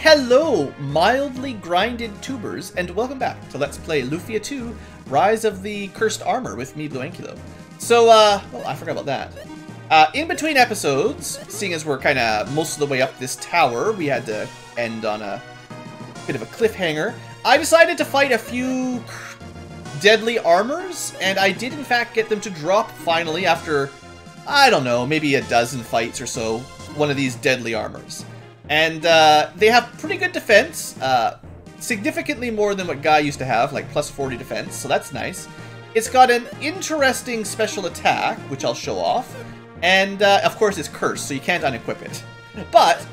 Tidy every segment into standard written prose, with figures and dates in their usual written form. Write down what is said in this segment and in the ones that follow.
Hello, mildly grinded tubers, and welcome back to Let's Play Lufia 2, Rise of the Cursed Armor with me, BlueAnkylo. So, oh, I forgot about that. In between episodes, seeing as we're kind of most of the way up this tower, we had to end on a bit of a cliffhanger, I decided to fight a few deadly armors, and I did in fact get them to drop finally after, I don't know, maybe a dozen fights or so, one of these deadly armors. And they have pretty good defense, significantly more than what Guy used to have, like plus 40 defense, so that's nice. It's got an interesting special attack, which I'll show off, and of course it's cursed, so you can't unequip it. But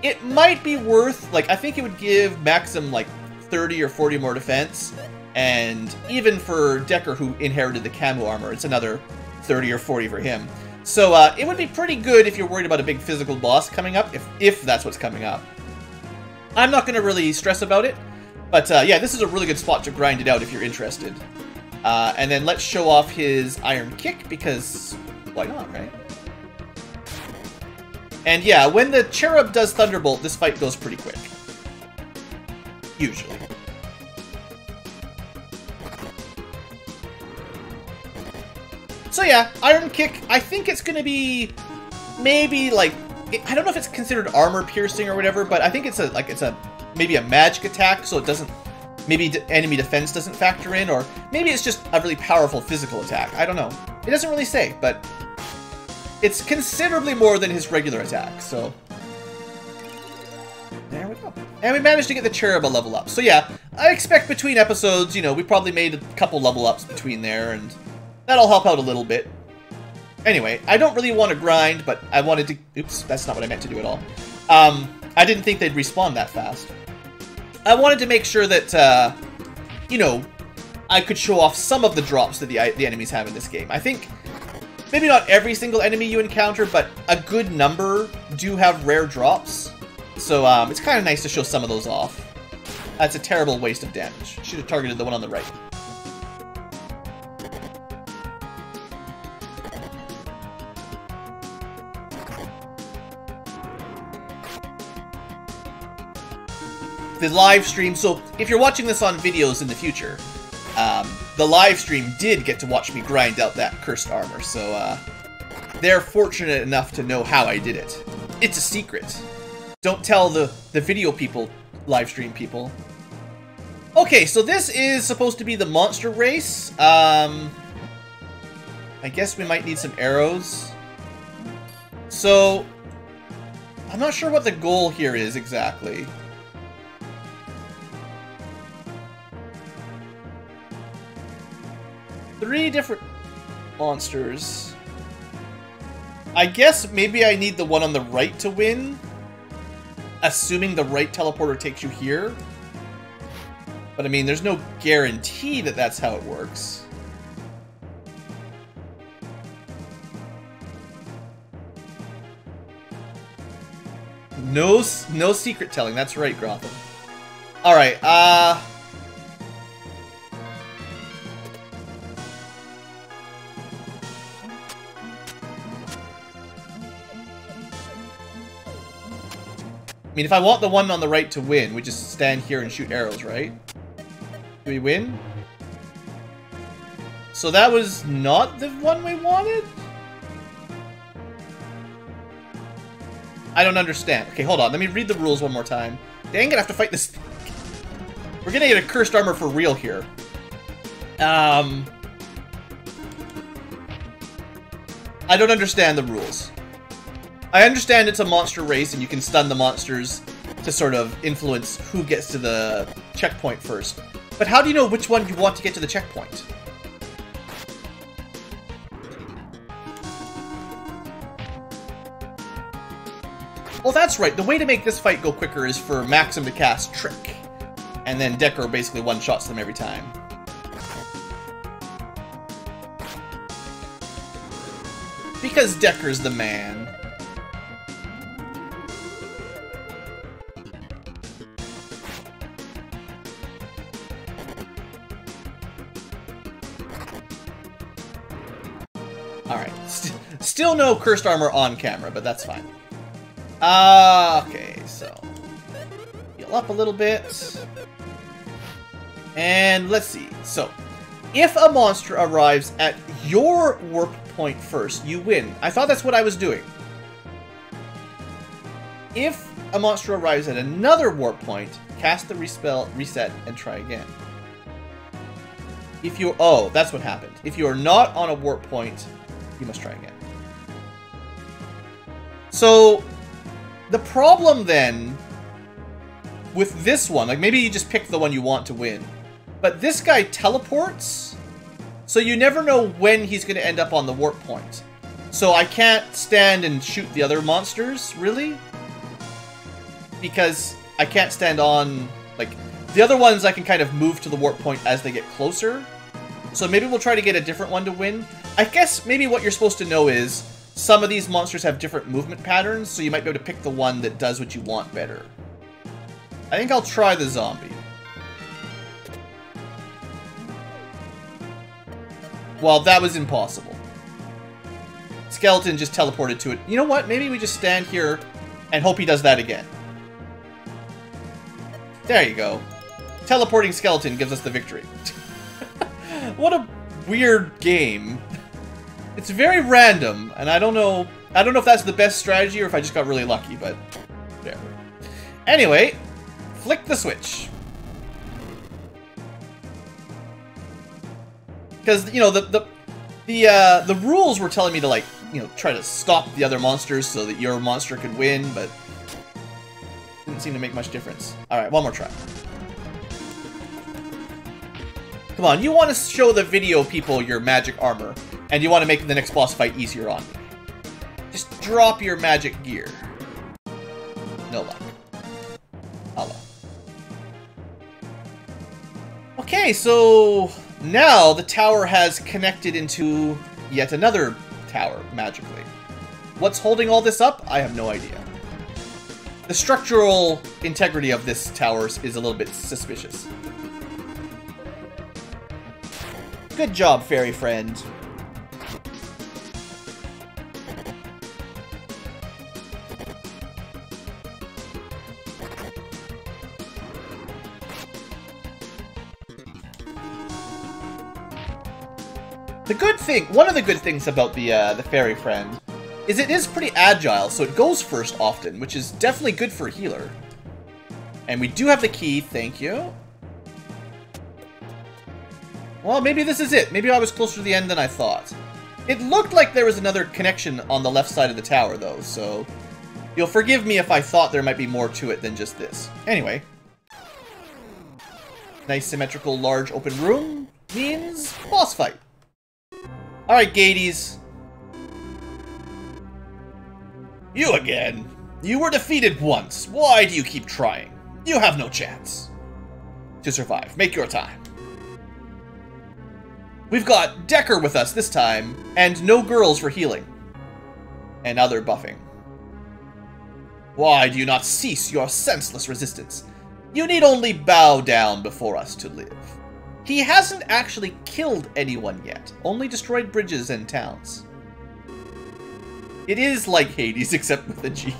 it might be worth, like, I think it would give Maxim like 30 or 40 more defense, and even for Decker, who inherited the camo armor, it's another 30 or 40 for him. So it would be pretty good if you're worried about a big physical boss coming up, if that's what's coming up. I'm not going to really stress about it, but yeah, this is a really good spot to grind it out if you're interested. And then let's show off his Iron Kick, because why not, right? And yeah, when the Cherub does Thunderbolt, this fight goes pretty quick. Usually. So yeah, Iron Kick, I think it's going to be maybe like, I don't know if it's considered armor piercing or whatever, but I think it's maybe a magic attack, so it doesn't, maybe enemy defense doesn't factor in, or maybe it's just a really powerful physical attack. I don't know. It doesn't really say, but it's considerably more than his regular attack, so there we go. And we managed to get the Cherub a level up. So yeah, I expect between episodes, you know, we probably made a couple level ups between there, and that'll help out a little bit. Anyway, I don't really want to grind, but I wanted to... Oops, that's not what I meant to do at all. I didn't think they'd respawn that fast. I wanted to make sure that, you know, I could show off some of the drops that the enemies have in this game. I think maybe not every single enemy you encounter, but a good number do have rare drops. So it's kind of nice to show some of those off. That's a terrible waste of damage. Should have targeted the one on the right. The live stream, so if you're watching this on videos in the future, the live stream did get to watch me grind out that cursed armor, so they're fortunate enough to know how I did it. It's a secret. Don't tell the video people, live stream people. Okay, so this is supposed to be the monster race. I guess we might need some arrows. So, I'm not sure what the goal here is exactly. Three different monsters. I guess maybe I need the one on the right to win, assuming the right teleporter takes you here. But I mean, there's no guarantee that that's how it works. No secret telling. That's right, Gotham. All right. I mean, if I want the one on the right to win, we just stand here and shoot arrows, right? Do we win? So that was not the one we wanted? I don't understand. Okay, hold on. Let me read the rules one more time. Dang, I'm gonna have to fight this. We're gonna get a cursed armor for real here. I don't understand the rules. I understand it's a monster race and you can stun the monsters to sort of influence who gets to the checkpoint first. But how do you know which one you want to get to the checkpoint? Well, that's right. The way to make this fight go quicker is for Maxim to cast Trick. And then Decker basically one-shots them every time. Because Decker's the man. Alright, still no cursed armor on camera, but that's fine. Okay, so heal up a little bit. And let's see. So, if a monster arrives at your warp point first, you win. I thought that's what I was doing. If a monster arrives at another warp point, cast the respell, reset, and try again. If you're... Oh, that's what happened. If you are not on a warp point, you must try again. So, the problem then with this one, like maybe you just pick the one you want to win, but this guy teleports, so you never know when he's going to end up on the warp point. So I can't stand and shoot the other monsters, really, because I can't stand on, like, the other ones I can kind of move to the warp point as they get closer. So maybe we'll try to get a different one to win. I guess maybe what you're supposed to know is some of these monsters have different movement patterns, so you might be able to pick the one that does what you want better. I think I'll try the zombie. Well, that was impossible. Skeleton just teleported to it. You know what? Maybe we just stand here and hope he does that again. There you go. Teleporting skeleton gives us the victory. What a weird game. It's very random, and I don't know if that's the best strategy or if I just got really lucky, but whatever. Anyway, flick the switch. Because, you know, the rules were telling me to, like, you know, try to stop the other monsters so that your monster could win, but didn't seem to make much difference. Alright, one more try. Come on, you want to show the video people your magic armor, and you want to make the next boss fight easier on me. Just drop your magic gear. No luck. Hello. Okay, so now the tower has connected into yet another tower, magically. What's holding all this up? I have no idea. The structural integrity of this tower is a little bit suspicious. Good job, fairy friend. One of the good things about the fairy friend is it is pretty agile, so it goes first often, which is definitely good for a healer. And we do have the key, thank you. Well, maybe this is it. Maybe I was closer to the end than I thought. It looked like there was another connection on the left side of the tower, though, so you'll forgive me if I thought there might be more to it than just this. Anyway. Nice symmetrical large open room means boss fight. Alright, Gades. You again. You were defeated once. Why do you keep trying? You have no chance to survive. Make your time. We've got Decker with us this time, and no girls for healing. And other buffing. Why do you not cease your senseless resistance? You need only bow down before us to live. He hasn't actually killed anyone yet, only destroyed bridges and towns. It is like Hades, except with a G.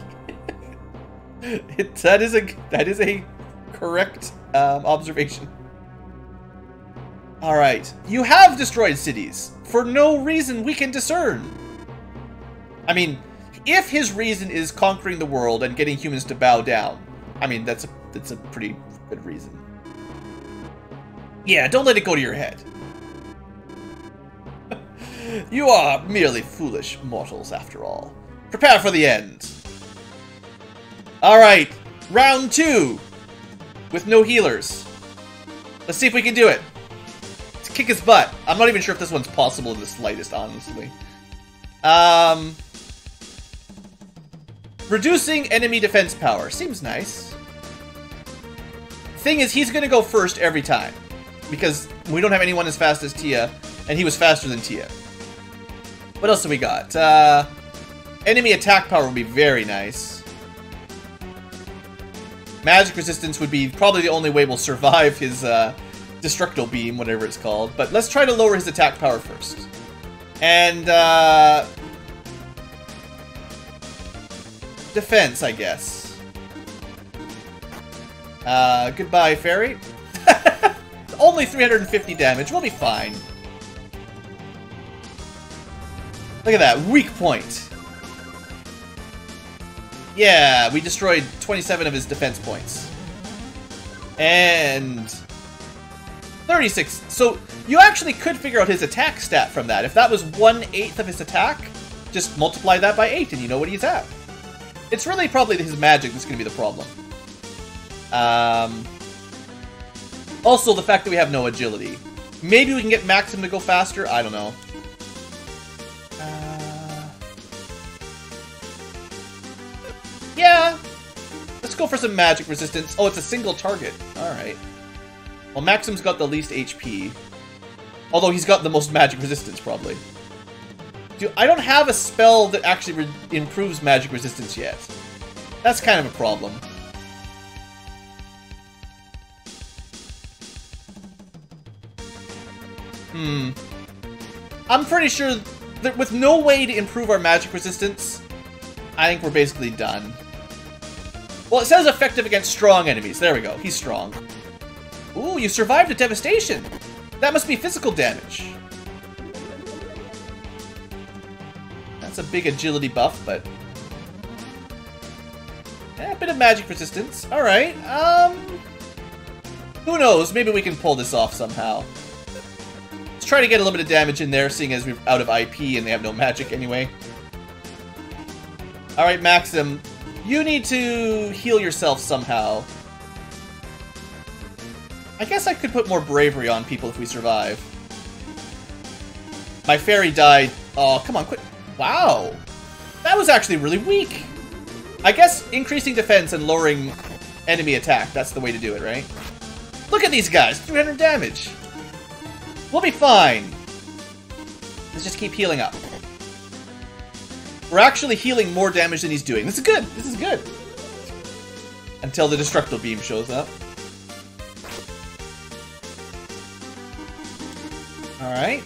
That is a correct observation. Alright, you have destroyed cities, for no reason we can discern. I mean, if his reason is conquering the world and getting humans to bow down, I mean, that's a pretty good reason. Yeah, don't let it go to your head. You are merely foolish mortals, after all. Prepare for the end. Alright, round 2. With no healers. Let's see if we can do it. Let's kick his butt. I'm not even sure if this one's possible in the slightest, honestly. Reducing enemy defense power. Seems nice. Thing is, he's gonna go first every time. Because we don't have anyone as fast as Tia, and he was faster than Tia. What else do we got? Enemy attack power would be very nice. Magic resistance would be probably the only way we'll survive his Destructo Beam, whatever it's called. But let's try to lower his attack power first. And defense, I guess. Goodbye, fairy. Only 350 damage. We'll be fine. Look at that. Weak point. Yeah, we destroyed 27 of his defense points. And 36. So you actually could figure out his attack stat from that. If that was 1/8 of his attack, just multiply that by 8 and you know what he's at. It's really probably his magic that's going to be the problem. Also, the fact that we have no agility. Maybe we can get Maxim to go faster? I don't know. Yeah! Let's go for some magic resistance. Oh, it's a single target. Alright. Well, Maxim's got the least HP. Although he's got the most magic resistance, probably. Dude, I don't have a spell that actually improves magic resistance yet. That's kind of a problem. I'm pretty sure that with no way to improve our magic resistance, I think we're basically done. Well, it says effective against strong enemies. There we go. He's strong. Ooh, you survived a devastation. That must be physical damage. That's a big agility buff, but... yeah, a bit of magic resistance. Alright, who knows? Maybe we can pull this off somehow. Let's try to get a little bit of damage in there, seeing as we're out of IP and they have no magic anyway. Alright, Maxim. You need to heal yourself somehow. I guess I could put more bravery on people if we survive. My fairy died. Oh, come on, quit. Wow. That was actually really weak. I guess increasing defense and lowering enemy attack, that's the way to do it, right? Look at these guys, 300 damage. We'll be fine. Let's just keep healing up. We're actually healing more damage than he's doing. This is good. This is good. Until the Destructo Beam shows up. Alright,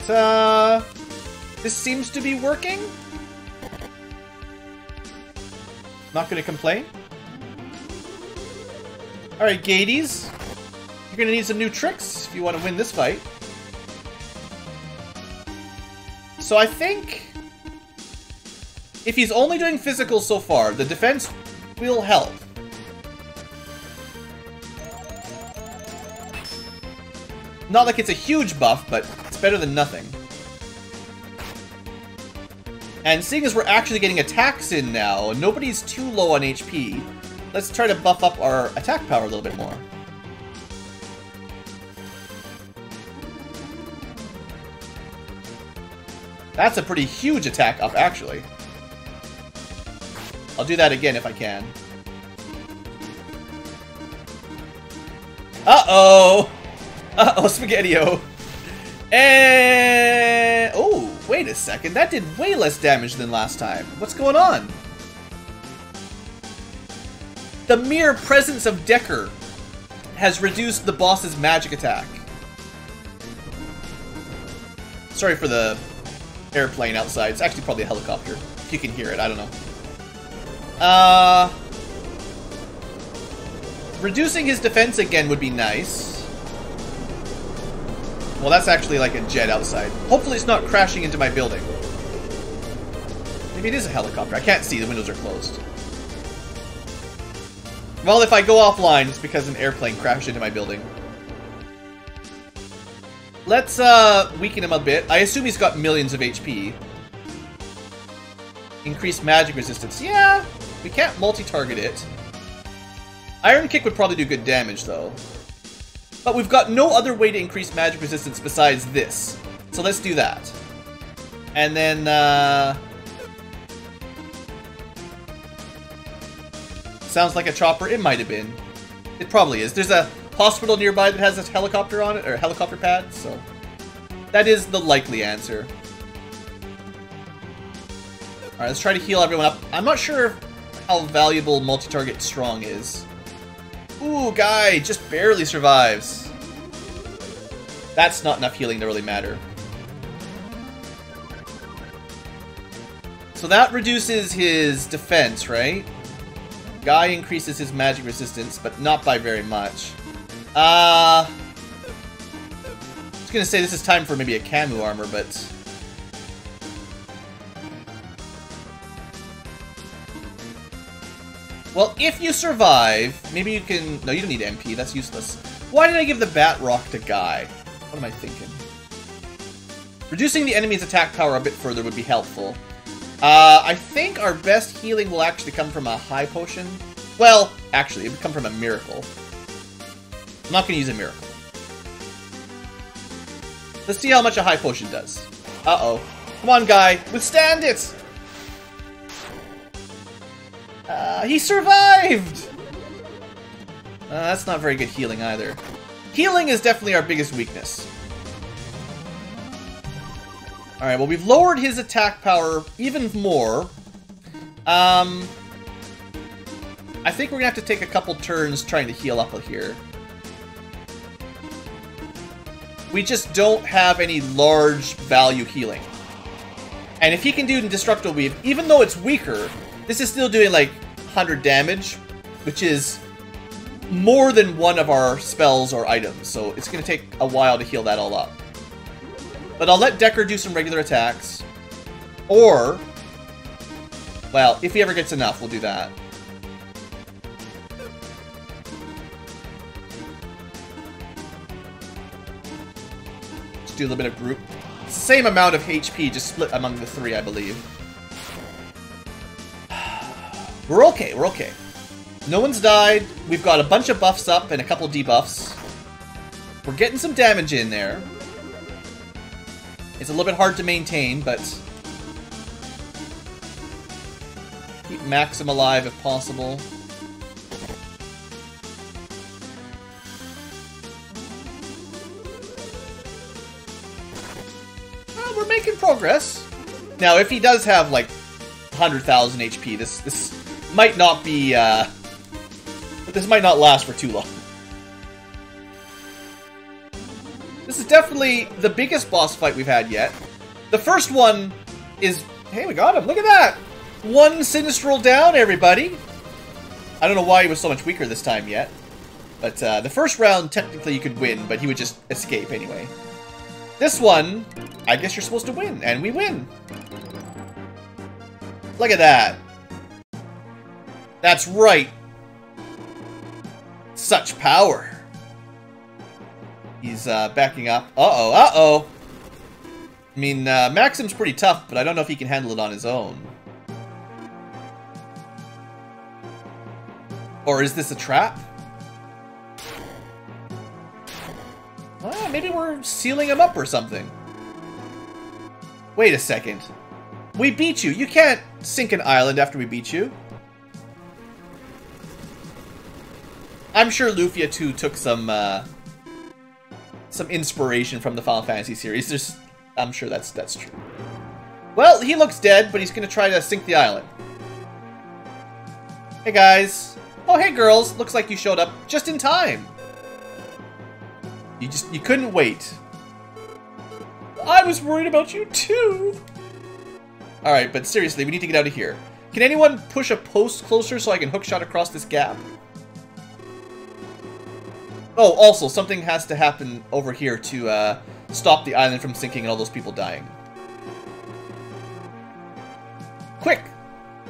this seems to be working. Not gonna complain. Alright, Gades. You're gonna need some new tricks if you want to win this fight. So I think... if he's only doing physical so far, the defense will help. Not like it's a huge buff, but it's better than nothing. And seeing as we're actually getting attacks in now, and nobody's too low on HP, let's try to buff up our attack power a little bit more. That's a pretty huge attack up, actually. I'll do that again if I can. Uh-oh! Uh-oh, Spaghetti-O! And... oh, wait a second. That did way less damage than last time. What's going on? The mere presence of Decker has reduced the boss's magic attack. Sorry for the airplane outside. It's actually probably a helicopter. If you can hear it, I don't know. Reducing his defense again would be nice. Well, that's actually like a jet outside. Hopefully it's not crashing into my building. Maybe it is a helicopter. I can't see. The windows are closed. Well, if I go offline, it's because an airplane crashed into my building. Let's weaken him a bit. I assume he's got millions of HP. Increase magic resistance. Yeah, we can't multi-target it. Iron Kick would probably do good damage, though. But we've got no other way to increase magic resistance besides this. So let's do that. And then, sounds like a chopper. It might have been. It probably is. There's a hospital nearby that has a helicopter on it, or a helicopter pad, so... that is the likely answer. Alright, let's try to heal everyone up. I'm not sure how valuable multi-target strong is. Ooh, guy just barely survives. That's not enough healing to really matter. So that reduces his defense, right? Guy increases his magic resistance, but not by very much. I was gonna say this is time for maybe a Camu armor, but... Well, if you survive, maybe you can... No, you don't need MP, that's useless. Why did I give the Bat Rock to Guy? What am I thinking? Reducing the enemy's attack power a bit further would be helpful. I think our best healing will actually come from a high potion. Well, actually, it would come from a miracle. I'm not going to use a miracle. Let's see how much a high potion does. Uh-oh. Come on, Guy. Withstand it! He survived! That's not very good healing either. Healing is definitely our biggest weakness. Alright, well, we've lowered his attack power even more. I think we're gonna have to take a couple turns trying to heal up here. We just don't have any large value healing. And if he can do Destructo Weave, even though it's weaker, this is still doing like 100 damage, which is more than one of our spells or items, so it's gonna take a while to heal that all up. But I'll let Decker do some regular attacks. Or, well, if he ever gets enough, we'll do that. Just do a little bit of group. It's the same amount of HP, just split among the three, I believe. We're okay, we're okay. No one's died. We've got a bunch of buffs up and a couple debuffs. We're getting some damage in there. It's a little bit hard to maintain, but keep Maxim alive if possible. Well, we're making progress. Now, if he does have like 100,000 HP, this might not be. This might not last for too long. This is definitely the biggest boss fight we've had yet. The first one is... Hey, we got him. Look at that. One Sinistral down, everybody. I don't know why he was so much weaker this time yet. But the first round, technically you could win, but he would just escape anyway. This one, I guess you're supposed to win, and we win. Look at that. That's right. Such power. He's backing up. Uh-oh, uh-oh. I mean, Maxim's pretty tough, but I don't know if he can handle it on his own. Or is this a trap? Well, maybe we're sealing him up or something. Wait a second. We beat you. You can't sink an island after we beat you. I'm sure Lufia 2 took some inspiration from the Final Fantasy series. I'm sure that's true. Well, he looks dead, but he's gonna try to sink the island. Hey guys. Oh, hey girls. Looks like you showed up just in time. You couldn't wait. I was worried about you too. All right, but seriously, we need to get out of here. Can anyone push a post closer so I can hookshot across this gap? Oh, also, something has to happen over here to stop the island from sinking and all those people dying. Quick!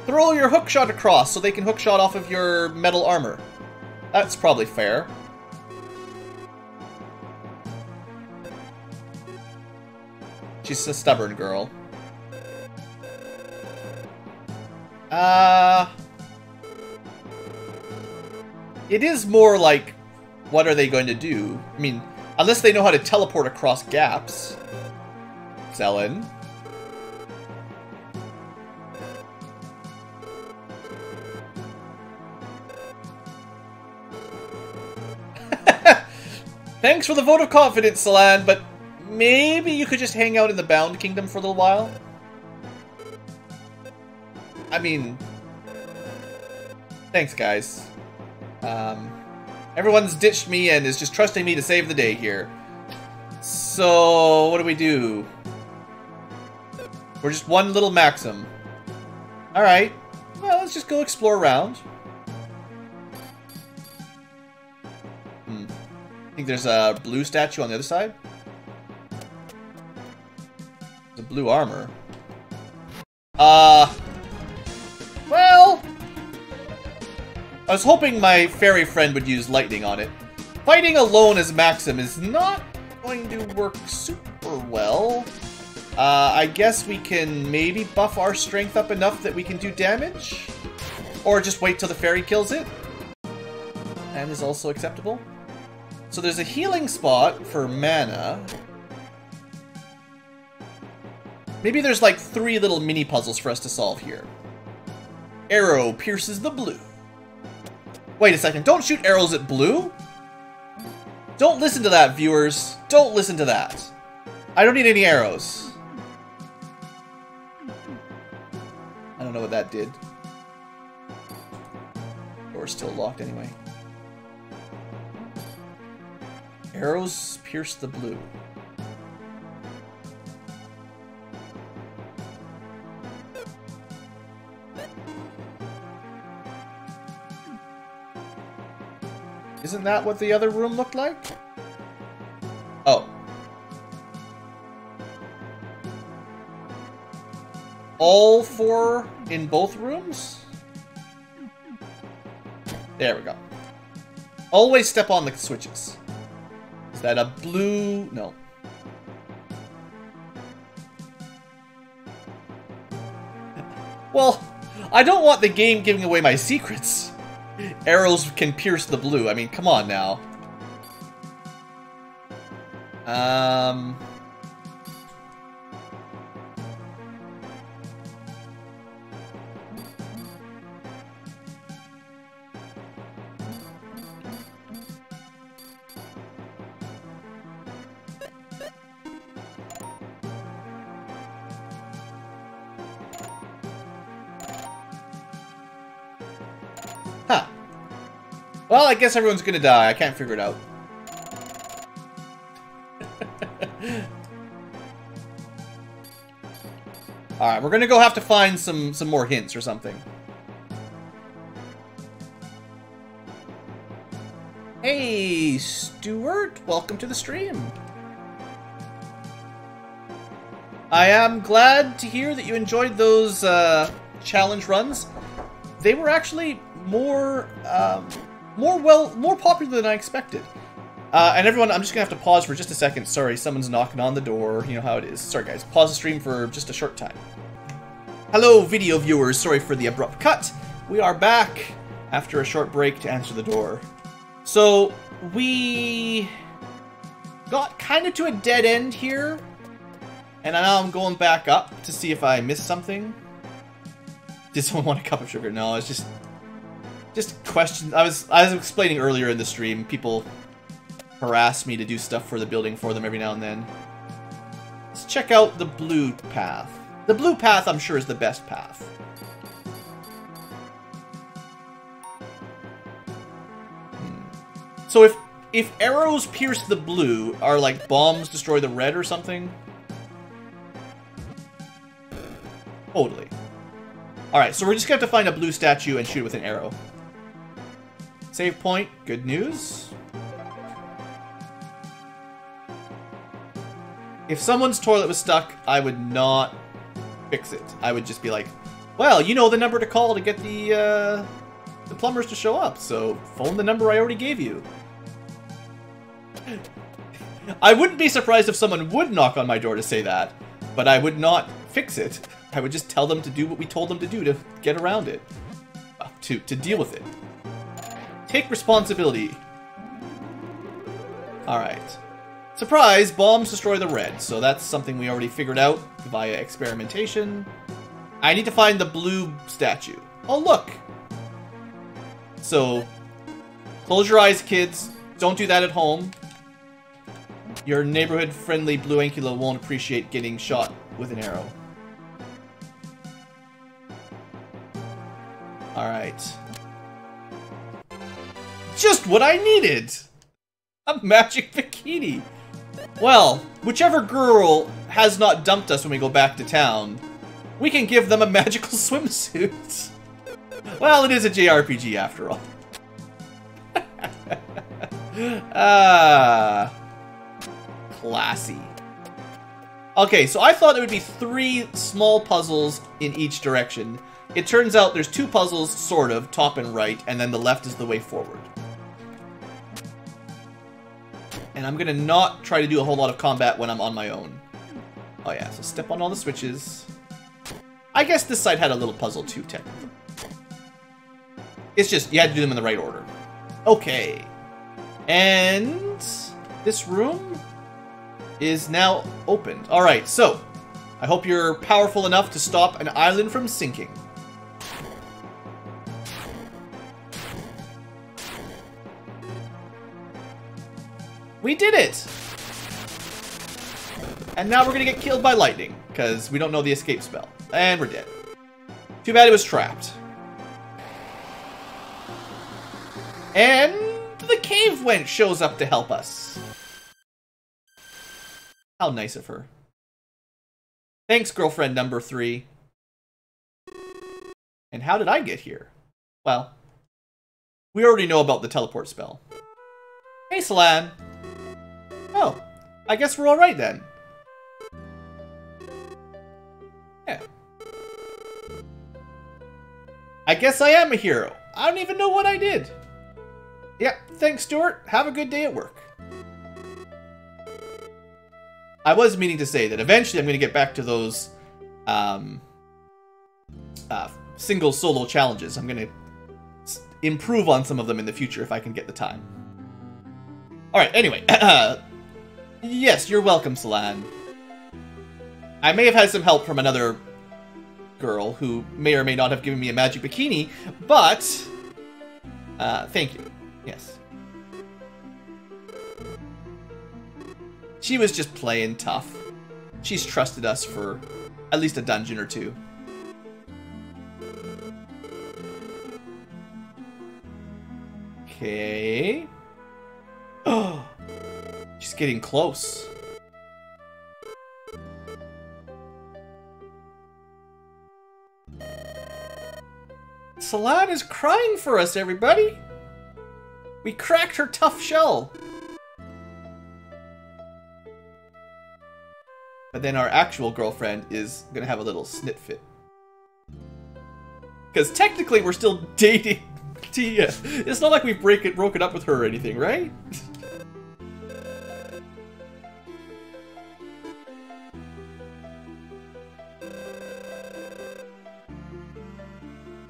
Throw your hookshot across so they can hookshot off of your metal armor. That's probably fair. She's a stubborn girl. It is more like... What are they going to do? I mean, unless they know how to teleport across gaps. Zelen. Thanks for the vote of confidence, Celan, but maybe you could just hang out in the Bound Kingdom for a little while? I mean... Thanks, guys. Everyone's ditched me and is just trusting me to save the day here. So, what do we do? We're just one little Maxim. Alright. Well, let's just go explore around. I think there's a blue statue on the other side. The blue armor. Well, I was hoping my fairy friend would use lightning on it. Fighting alone as Maxim is not going to work super well. I guess we can maybe buff our strength up enough that we can do damage? Or just wait till the fairy kills it? And is also acceptable. So there's a healing spot for mana. Maybe there's like 3 little mini puzzles for us to solve here. Arrow pierces the blue. Wait a second, don't shoot arrows at blue? Don't listen to that, viewers. Don't listen to that. I don't need any arrows. I don't know what that did. Door's still locked anyway. Arrows pierce the blue. Isn't that what the other room looked like? Oh. All 4 in both rooms? There we go. Always step on the switches. Is that a blue? No. Well, I don't want the game giving away my secrets. Arrows can pierce the blue. I mean, come on now. Huh. Well, I guess everyone's gonna die. I can't figure it out. Alright, we're gonna go have to find some more hints or something. Hey, Stuart! Welcome to the stream. I am glad to hear that you enjoyed those challenge runs. They were actually more popular than I expected. And everyone, I'm just gonna have to pause for just a second. Sorry, someone's knocking on the door. You know how it is. Sorry, guys. Pause the stream for just a short time. Hello, video viewers. Sorry for the abrupt cut. We are back after a short break to answer the door. So, we got kind of to a dead end here. And now I'm going back up to see if I missed something. Did someone want a cup of sugar? No, it's just questions. I was explaining earlier in the stream, people harass me to do stuff for the building for them every now and then. Let's check out the blue path. The blue path, I'm sure, is the best path. So if arrows pierce the blue, are like bombs destroy the red or something? Totally. Alright, so we're just gonna have to find a blue statue and shoot it with an arrow. Save point, good news. If someone's toilet was stuck, I would not fix it. I would just be like, well, you know the number to call to get the plumbers to show up, so phone the number I already gave you. I wouldn't be surprised if someone would knock on my door to say that, but I would not fix it. I would just tell them to do what we told them to do to get around it. To deal with it. Take responsibility. Alright. Surprise! Bombs destroy the red, so that's something we already figured out via experimentation. I need to find the blue statue. Oh, look! So, close your eyes, kids. Don't do that at home. Your neighborhood-friendly BlueAnkylo won't appreciate getting shot with an arrow. Alright. Just what I needed! A magic bikini! Well, whichever girl has not dumped us when we go back to town, we can give them a magical swimsuit. Well, it is a JRPG after all. Classy. Okay, so I thought there would be 3 small puzzles in each direction. It turns out there's 2 puzzles, sort of, top and right, and then the left is the way forward. And I'm gonna not try to do a whole lot of combat when I'm on my own. Oh yeah, so step on all the switches. I guess this side had a little puzzle too, technically. It's just, you had to do them in the right order. Okay. And this room is now opened. Alright, so I hope you're powerful enough to stop an island from sinking. We did it! And now we're gonna get killed by lightning, because we don't know the escape spell. And we're dead. Too bad it was trapped. And the cave wench shows up to help us. How nice of her. Thanks, girlfriend number 3. And how did I get here? Well, we already know about the teleport spell. Hey, Salan. Oh, I guess we're alright then. Yeah. I guess I am a hero. I don't even know what I did. Yeah, thanks, Stuart. Have a good day at work. I was meaning to say that eventually I'm going to get back to those single solo challenges. I'm going to improve on some of them in the future if I can get the time. Alright, anyway. Yes, you're welcome, Salan. I may have had some help from another girl who may or may not have given me a magic bikini, but thank you. Yes. She was just playing tough. She's trusted us for at least a dungeon or 2. Okay. Oh, she's getting close. Salan is crying for us, everybody. We cracked her tough shell. But then our actual girlfriend is gonna have a little snit fit. Because technically we're still dating Tia. It's not like we've broken up with her or anything, right?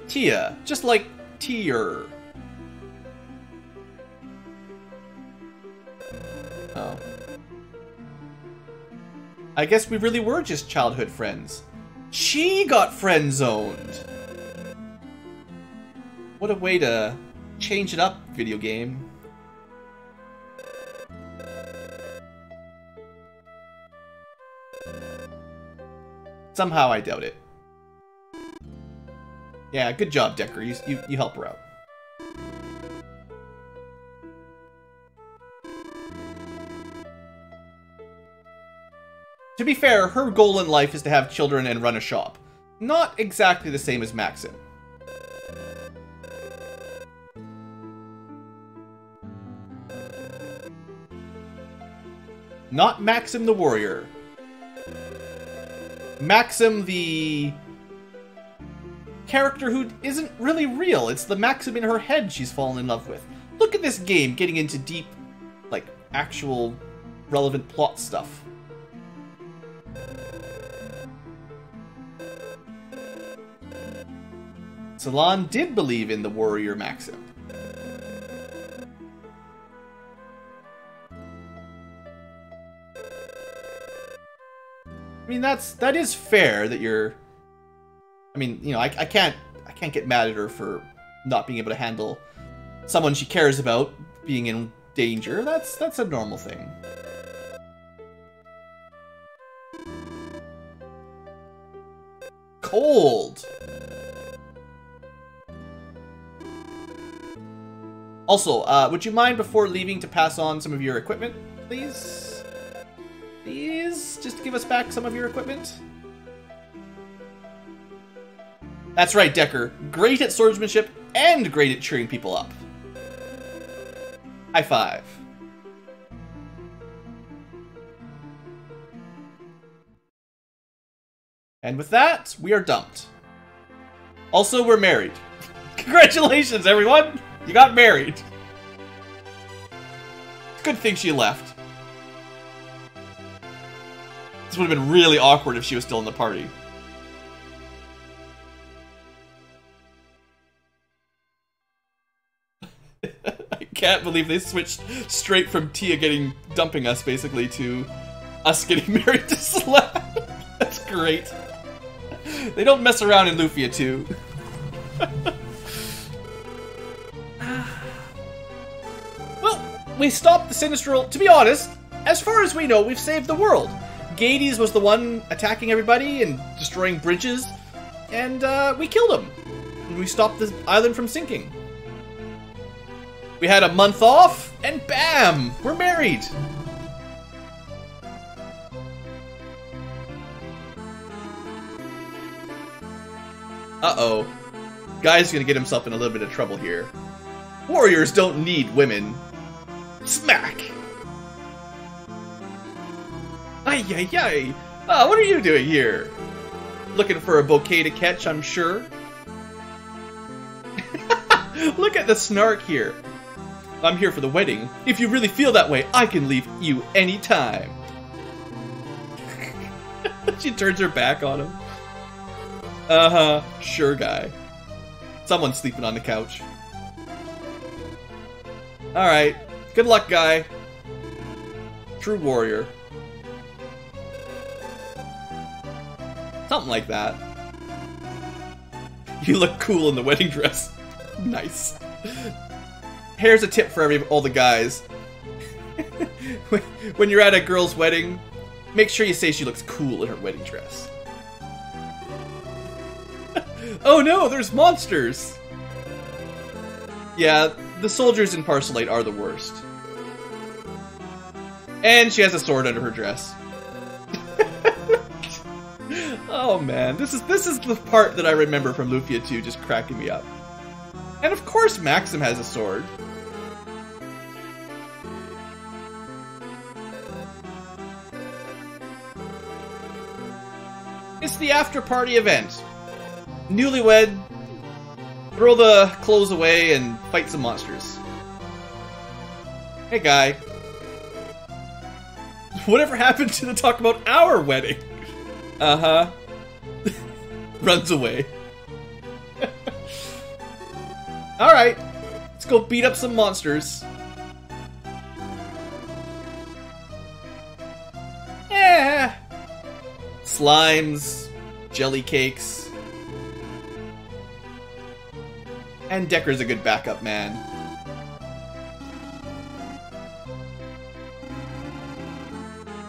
Tia, just like Tier. Oh. I guess we really were just childhood friends. She got friend-zoned! What a way to change it up, video game. Somehow I doubt it. Yeah, good job, Decker. You help her out. To be fair, her goal in life is to have children and run a shop. Not exactly the same as Maxim. Not Maxim the warrior. Maxim the character who isn't really real. It's the Maxim in her head she's fallen in love with. Look at this game getting into deep, like, actual relevant plot stuff. Salan did believe in the warrior Maxim. I mean, that is fair that you're... I mean, you know, I can't get mad at her for not being able to handle someone she cares about being in danger. That's a normal thing. Cold. Also, would you mind before leaving to pass on some of your equipment, please? Please? Just give us back some of your equipment? That's right, Decker. Great at swordsmanship and great at cheering people up. High five. And with that, we are dumped. Also, we're married. Congratulations, everyone! You got married. Good thing she left. This would have been really awkward if she was still in the party. I can't believe they switched straight from Tia dumping us, basically, to us getting married to Slap. That's great. They don't mess around in Lufia 2. Well, we stopped the Sinistral. To be honest, as far as we know, we've saved the world. Gades was the one attacking everybody and destroying bridges, and we killed him. And we stopped the island from sinking. We had a month off, and bam! We're married! Uh-oh. Guy's gonna get himself in a little bit of trouble here. Warriors don't need women. Smack! Ay, ay, ay! What are you doing here? Looking for a bouquet to catch, I'm sure. Look at the snark here. I'm here for the wedding. If you really feel that way, I can leave you anytime. She turns her back on him. Uh-huh. Sure, guy. Someone's sleeping on the couch. Alright. Good luck, guy. True warrior. Something like that. You look cool in the wedding dress. Nice. Here's a tip for all the guys. When you're at a girl's wedding, make sure you say she looks cool in her wedding dress. Oh no, there's monsters! Yeah, the soldiers in Parcel 8 are the worst. And she has a sword under her dress. Oh man, this is the part that I remember from Lufia 2 just cracking me up. And of course Maxim has a sword. It's the after-party event. Newlywed, throw the clothes away and fight some monsters. Hey guy. Whatever happened to the talk about our wedding? Uh-huh. Runs away. Alright, let's go beat up some monsters. Yeah. Slimes, jelly cakes. And Decker's a good backup man.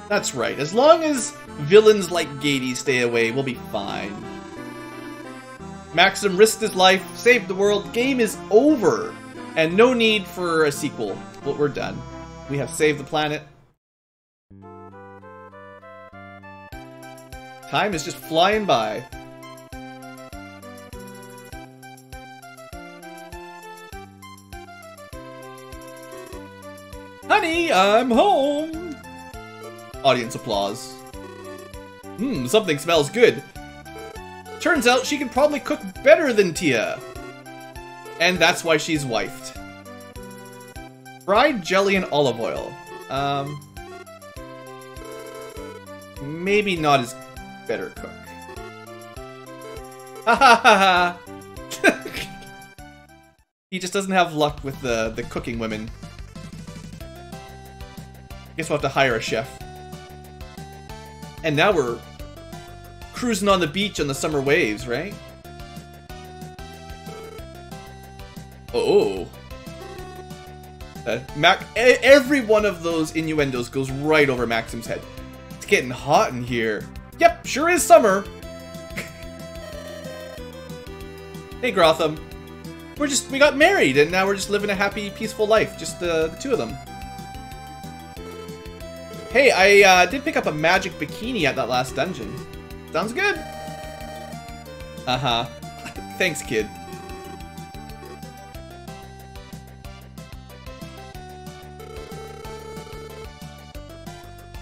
That's right, as long as villains like Gades stay away, we'll be fine. Maxim risked his life, saved the world, game is over! And no need for a sequel. Well, we're done. We have saved the planet. Time is just flying by. Honey, I'm home! Audience applause. Something smells good. Turns out she can probably cook better than Tia. And that's why she's wifed. Fried jelly and olive oil. Maybe not as better cook. Ha ha ha ha! He just doesn't have luck with the cooking women. Guess we'll have to hire a chef. And now we're cruising on the beach on the summer waves, right? Oh. Every one of those innuendos goes right over Maxim's head. It's getting hot in here. Yep, sure is summer. Hey, Grotham. We got married and now we're just living a happy, peaceful life. Just the two of them. Hey, I did pick up a magic bikini at that last dungeon. Sounds good. Uh-huh. Thanks, kid.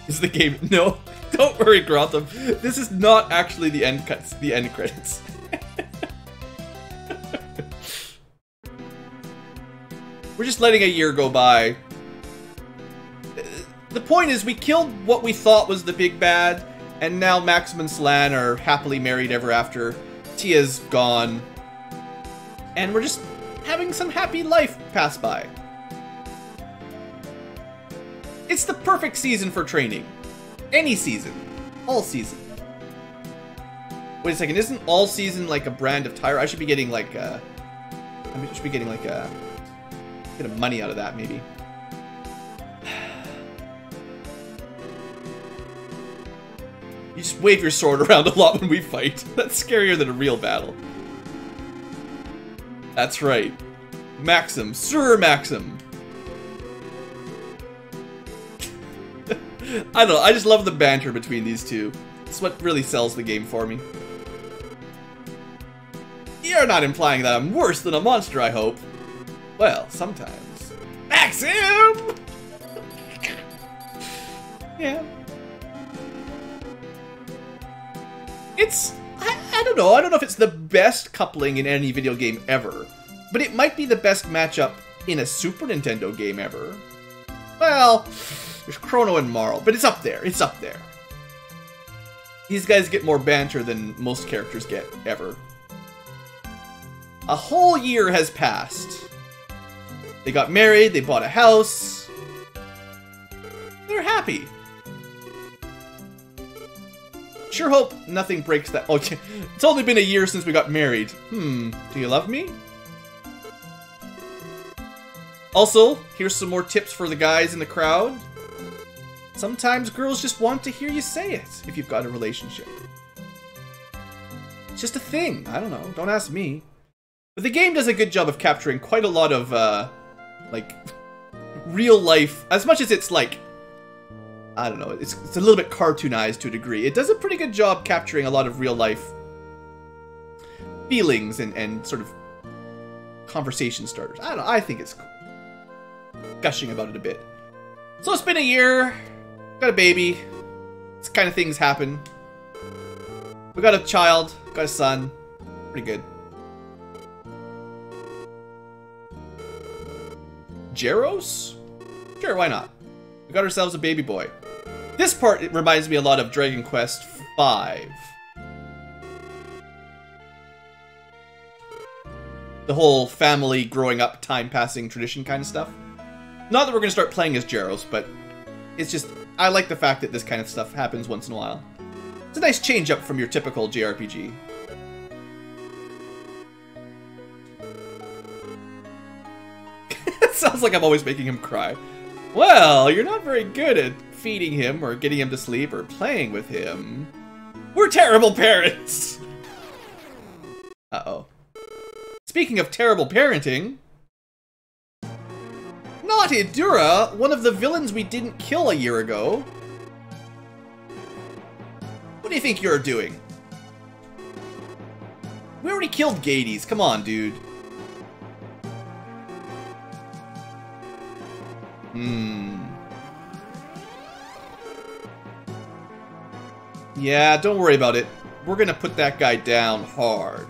Is the game? No, don't worry, Grotham. This is not actually the end cuts. The end credits. We're just letting a year go by. The point is, we killed what we thought was the big bad, and now Maxim and Slan are happily married ever after. Tia's gone, and we're just having some happy life pass by. It's the perfect season for training. Any season. All season. Wait a second, isn't all season like a brand of tire? I should be getting like I should be getting like a bit of money out of that, maybe. You just wave your sword around a lot when we fight. That's scarier than a real battle. That's right. Maxim. Sir Maxim. I don't know, I just love the banter between these two. It's what really sells the game for me. You're not implying that I'm worse than a monster, I hope. Well, sometimes. Maxim! Yeah. It's... I don't know. I don't know if it's the best coupling in any video game ever. But it might be the best matchup in a Super Nintendo game ever. Well... There's Chrono and Marl, but it's up there. It's up there. These guys get more banter than most characters get, ever. A whole year has passed. They got married, they bought a house. They're happy. Sure hope nothing breaks that... Oh, it's only been a year since we got married. Do you love me? Also, here's some more tips for the guys in the crowd. Sometimes girls just want to hear you say it, if you've got a relationship. It's just a thing. I don't know. Don't ask me. But the game does a good job of capturing quite a lot of, like, real life. As much as it's, like, I don't know, it's a little bit cartoonized to a degree. It does a pretty good job capturing a lot of real life feelings and sort of conversation starters. I don't know. I think it's cool. Gushing about it a bit. So it's been a year. Got a baby. This kind of things happen. We got a child. Got a son. Pretty good. Gyros? Sure, why not? We got ourselves a baby boy. This part, it reminds me a lot of Dragon Quest V. The whole family growing up, time passing tradition kind of stuff. Not that we're going to start playing as Gyros, but it's just, I like the fact that this kind of stuff happens once in a while. It's a nice change up from your typical JRPG. It sounds like I'm always making him cry. Well, you're not very good at feeding him or getting him to sleep or playing with him. We're terrible parents! Uh-oh. Speaking of terrible parenting... Naughty Dura, one of the villains we didn't kill a year ago. What do you think you're doing? We already killed Gades. Come on, dude. Yeah, don't worry about it. We're gonna put that guy down hard.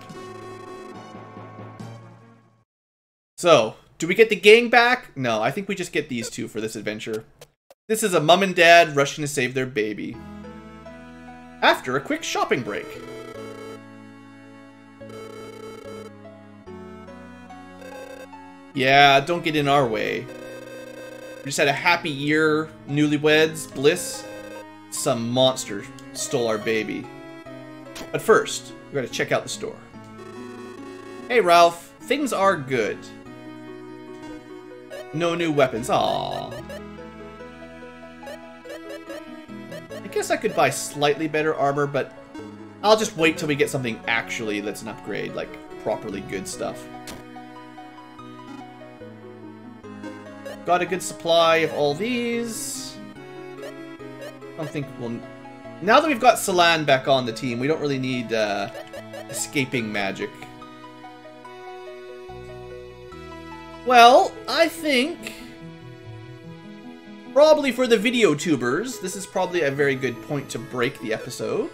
So, do we get the gang back? No, I think we just get these two for this adventure. This is a mom and dad rushing to save their baby. After a quick shopping break. Yeah, don't get in our way. We just had a happy year, newlyweds, bliss. Some monster stole our baby. But first, we gotta check out the store. Hey Ralph, things are good. No new weapons. Aww. I guess I could buy slightly better armor, but I'll just wait till we get something actually that's an upgrade, like properly good stuff. Got a good supply of all these. I don't think we'll... Now that we've got Salan back on the team, we don't really need escaping magic. Well, I think Probably for the video tubers, this is probably a very good point to break the episode.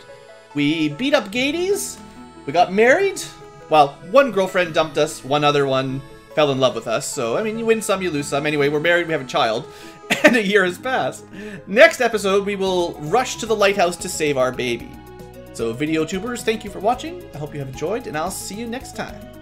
We beat up Gades, we got married. Well, one girlfriend dumped us, one other one fell in love with us. So, I mean, you win some, you lose some. Anyway, we're married, we have a child, and a year has passed. Next episode, we will rush to the lighthouse to save our baby. So, video tubers, thank you for watching. I hope you have enjoyed, and I'll see you next time.